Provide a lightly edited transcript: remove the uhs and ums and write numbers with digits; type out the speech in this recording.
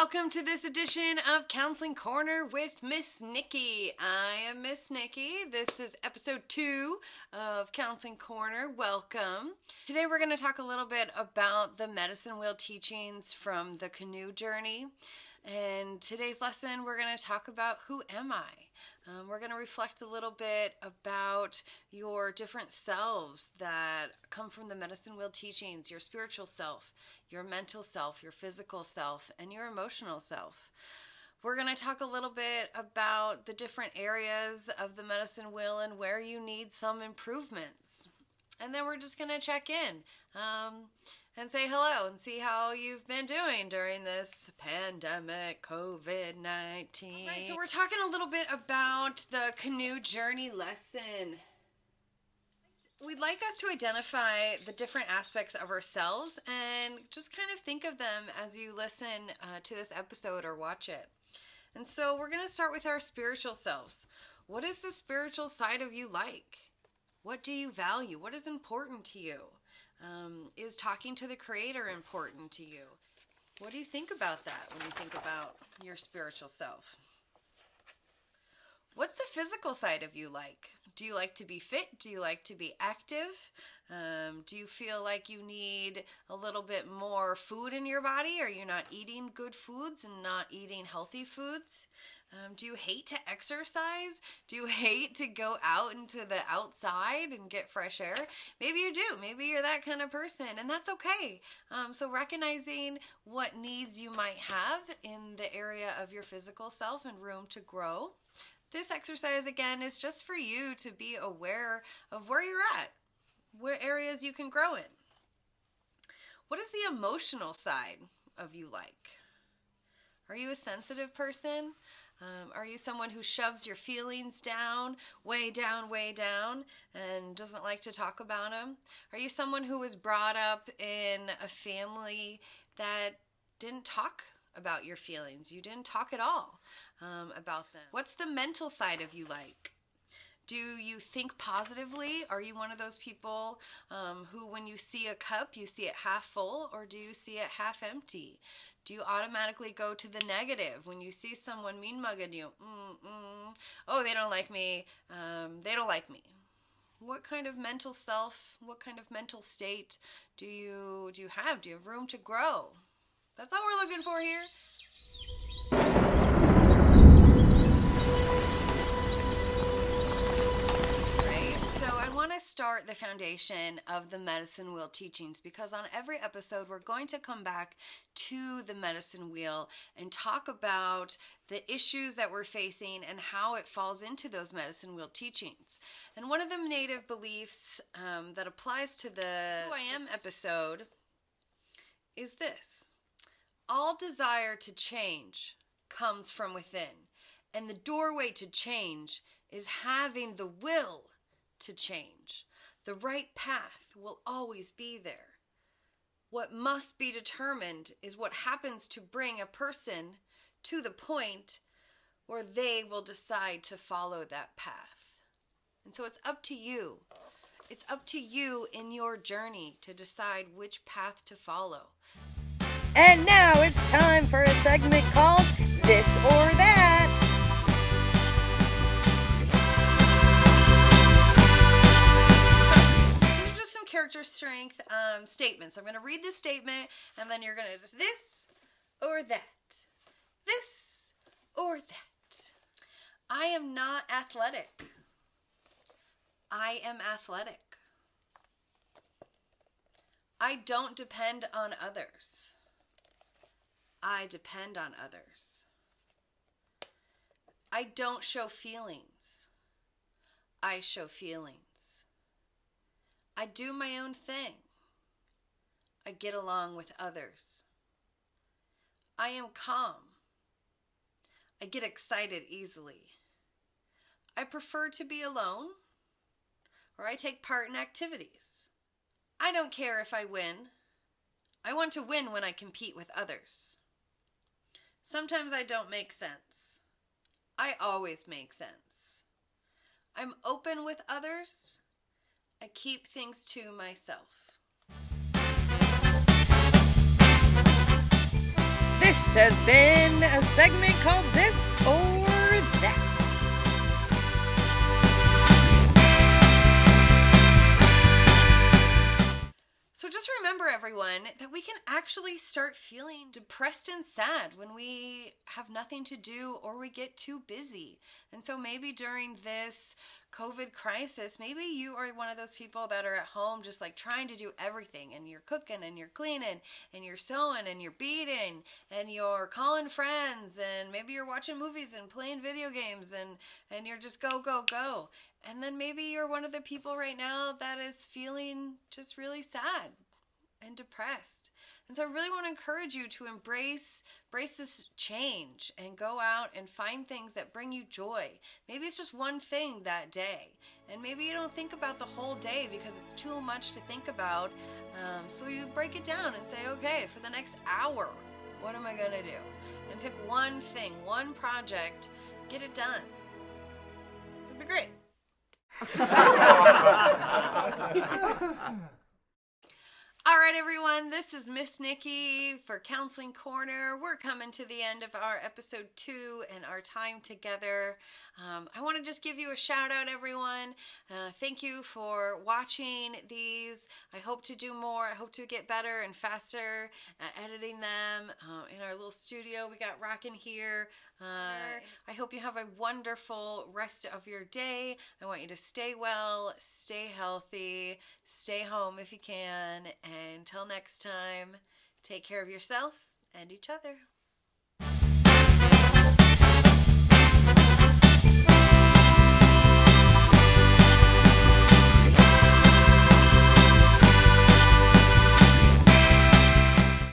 Welcome to this edition of Counseling Corner with Miss Niky. I am Miss Niky. This is episode 2 of Counseling Corner. Welcome. Today we're going to talk a little bit about the medicine wheel teachings from the canoe journey. And today's lesson we're going to talk about who am I? We're going to reflect a little bit about your different selves that come from the medicine wheel teachings, your spiritual self, your mental self, your physical self, and your emotional self. We're going to talk a little bit about the different areas of the medicine wheel and where you need some improvements. And then we're just going to check in and say hello and see how you've been doing during this pandemic, COVID-19. All right, so we're talking a little bit about the canoe journey lesson. We'd like us to identify the different aspects of ourselves and just kind of think of them as you listen to this episode or watch it. And so we're going to start with our spiritual selves. What is the spiritual side of you like? What do you value? What is important to you? Is talking to the Creator important to you? What do you think about that when you think about your spiritual self? What's the physical side of you like? Do you like to be fit? Do you like to be active? Do you feel like you need a little bit more food in your body? Are you not eating good foods and not eating healthy foods? Do you hate to exercise? Do you hate to go out into the outside and get fresh air? Maybe you do. Maybe you're that kind of person, and that's okay. So recognizing what needs you might have in the area of your physical self and room to grow. This exercise, again, is just for you to be aware of where you're at, what areas you can grow in. What is the emotional side of you like? Are you a sensitive person? Are you someone who shoves your feelings down, way down, and doesn't like to talk about them? Are you someone who was brought up in a family that didn't talk about your feelings? You didn't talk at all about them. What's the mental side of you like? Do you think positively? Are you one of those people who, when you see a cup, you see it half full, or do you see it half empty? Do you automatically go to the negative when you see someone mean-mugging you? Oh, they don't like me. They don't like me. What kind of mental self, what kind of mental state do you have? Do you have room to grow? That's all we're looking for here. Start the foundation of the medicine wheel teachings, because on every episode we're going to come back to the medicine wheel and talk about the issues that we're facing and how it falls into those medicine wheel teachings. And one of the native beliefs that applies to the Who I Am episode is this: all desire to change comes from within, and the doorway to change is having the will to change. The right path will always be there. What must be determined is what happens to bring a person to the point where they will decide to follow that path. And so it's up to you. It's up to you in your journey to decide which path to follow. And now it's time for a segment called This or That. Character strength statements. I'm going to read this statement, and then you're going to just this or that. This or that. I am not athletic. I am athletic. I don't depend on others. I depend on others. I don't show feelings. I show feelings. I do my own thing. I get along with others. I am calm. I get excited easily. I prefer to be alone, or I take part in activities. I don't care if I win. I want to win when I compete with others. Sometimes I don't make sense. I always make sense. I'm open with others. I keep things to myself. This has been a segment called This or That. So just remember, everyone, that we can actually start feeling depressed and sad when we have nothing to do or we get too busy. And so maybe during this COVID crisis, maybe you are one of those people that are at home just like trying to do everything, and you're cooking and you're cleaning and you're sewing and you're beading and you're calling friends, and maybe you're watching movies and playing video games, and you're just go, go, go. And then maybe you're one of the people right now that is feeling just really sad and depressed. And so I really want to encourage you to embrace this change and go out and find things that bring you joy. Maybe it's just one thing that day. And maybe you don't think about the whole day because it's too much to think about. So you break it down and say, okay, for the next hour, what am I going to do? And pick one thing, one project, get it done. It'd be great. All right, everyone, this is Miss Niky for Counseling Corner. We're coming to the end of our episode 2 and our time together. I want to just give you a shout out, everyone. Thank you for watching these. I hope to do more. I hope to get better and faster at editing them in our little studio we got rocking here. I hope you have a wonderful rest of your day. I want you to stay well, stay healthy, stay home if you can. And until next time, take care of yourself and each other.